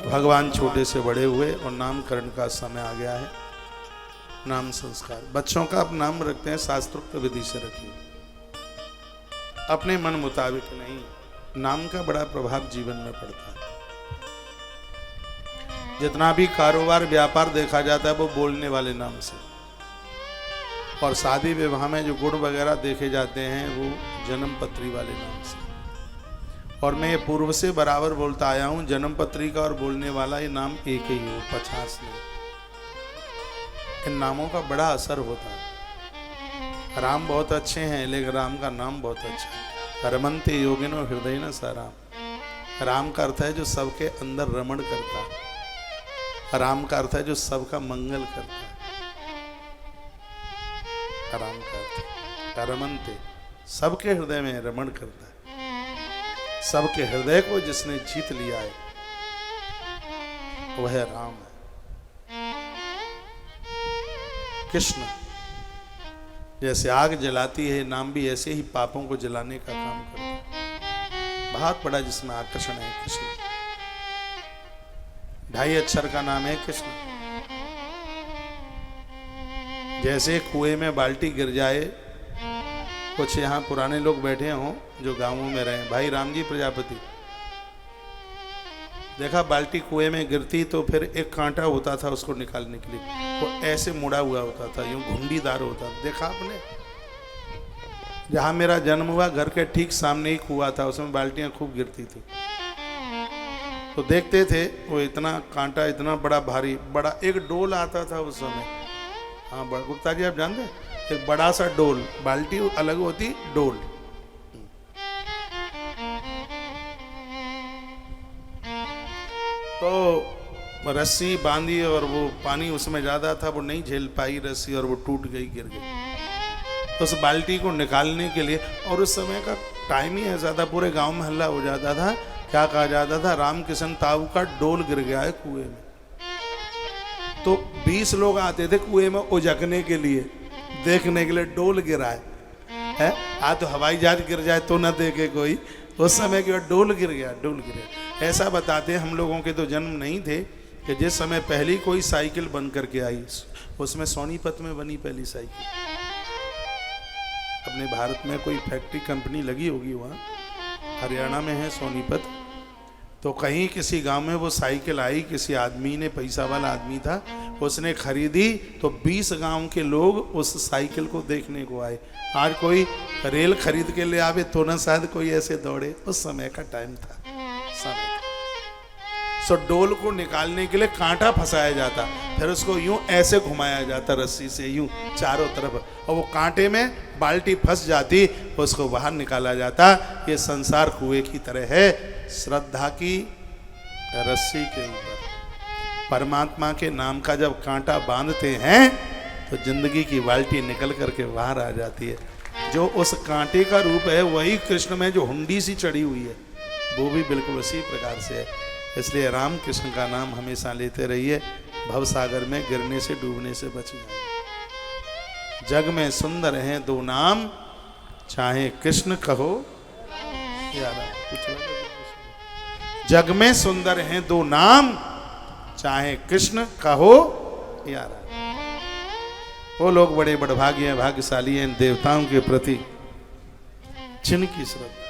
भगवान छोटे से बड़े हुए और नामकरण का समय आ गया है। नाम संस्कार बच्चों का आप नाम रखते हैं शास्त्रोक्त विधि से रखिए, अपने मन मुताबिक नहीं। नाम का बड़ा प्रभाव जीवन में पड़ता है। जितना भी कारोबार व्यापार देखा जाता है वो बोलने वाले नाम से, और शादी विवाह में जो गुण वगैरह देखे जाते हैं वो जन्म पत्री वाले नाम से। और मैं ये पूर्व से बराबर बोलता आया हूं, जन्म पत्री का और बोलने वाला ये नाम एक ही हो, 50 नहीं। इन नामों का बड़ा असर होता है। राम बहुत अच्छे हैं लेकिन राम का नाम बहुत अच्छा है। रमन्ते योगिनो हृदय न सा राम। राम का अर्थ है जो सबके अंदर रमण करता है। राम का अर्थ है जो सबका मंगल करता है। राम का अर्थ रमन्ते, सबके हृदय में रमण करता है। सबके हृदय को जिसने जीत लिया है वह राम है। कृष्ण जैसे आग जलाती है, नाम भी ऐसे ही पापों को जलाने का काम करता है। बहुत बड़ा जिसमें आकर्षण है कृष्ण। 2.5 अक्षर का नाम है कृष्ण। जैसे कुएं में बाल्टी गिर जाए, कुछ यहाँ पुराने लोग बैठे हों जो गांवों में रहे, भाई रामजी प्रजापति, देखा बाल्टी कुएं में गिरती तो फिर एक कांटा होता था उसको निकालने के लिए, वो ऐसे मुड़ा हुआ होता था, यूं घुंडीदार होता था। देखा आपने? जहां मेरा जन्म हुआ घर के ठीक सामने ही कुआं था, उसमें बाल्टियां खूब गिरती थी। तो देखते थे वो इतना कांटा, इतना बड़ा भारी, बड़ा एक डोल आता था उस समय। हाँ गुप्ता जी आप जानते हैं, एक बड़ा सा डोल, बाल्टी अलग होती, डोल। तो रस्सी बांधी और वो पानी उसमें ज्यादा था, वो नहीं झेल पाई रस्सी और वो टूट गई, गिर गई। तो उस बाल्टी को निकालने के लिए, और उस समय का टाइम ही ऐसा था, पूरे गांव में हल्ला हो जाता था। क्या कहा जाता था? रामकिशन ताऊ का डोल गिर गया है कुएं में। तो 20 लोग आते थे कुएं में उजकने के लिए, देखने के लिए डोल गिरा है। आज तो हवाई जहाज गिर जाए तो ना देखे कोई, उस समय के बाद डोल गिर गया, डोल गिर गया। ऐसा बताते हैं, हम लोगों के तो जन्म नहीं थे कि जिस समय पहली कोई साइकिल बन करके आई, उसमें सोनीपत में बनी पहली साइकिल। अपने भारत में कोई फैक्ट्री कंपनी लगी होगी वहाँ, हरियाणा में है सोनीपत। तो कहीं किसी गांव में वो साइकिल आई, किसी आदमी ने, पैसा वाला आदमी था, उसने खरीदी, तो 20 गांव के लोग उस साइकिल को देखने को आए। आज कोई रेल खरीद के ले आवे तो ना शायद कोई ऐसे दौड़े, उस समय का टाइम था, समय। सो डोल को निकालने के लिए कांटा फंसाया जाता, फिर उसको यूं ऐसे घुमाया जाता रस्सी से, यूं चारों तरफ, और वो कांटे में बाल्टी फंस जाती, उसको बाहर निकाला जाता। ये संसार कुएं की तरह है, श्रद्धा की रस्सी के ऊपर। परमात्मा के नाम का जब कांटा बांधते हैं तो जिंदगी की बाल्टी निकल करके बाहर आ जाती है। जो उस कांटे का रूप है वही कृष्ण में जो हुंडी सी चढ़ी हुई है, वो भी बिल्कुल उसी प्रकार से है। इसलिए राम कृष्ण का नाम हमेशा लेते रहिए, भवसागर में गिरने से, डूबने से बच जाए। जग में सुंदर हैं 2 नाम, चाहे कृष्ण कहो या राम। जग में सुंदर हैं 2 नाम, चाहे कृष्ण कहो या राम। वो लोग बड़े बड़भागी हैं, भाग्यशाली हैं देवताओं के प्रति जिनकी श्रद्धा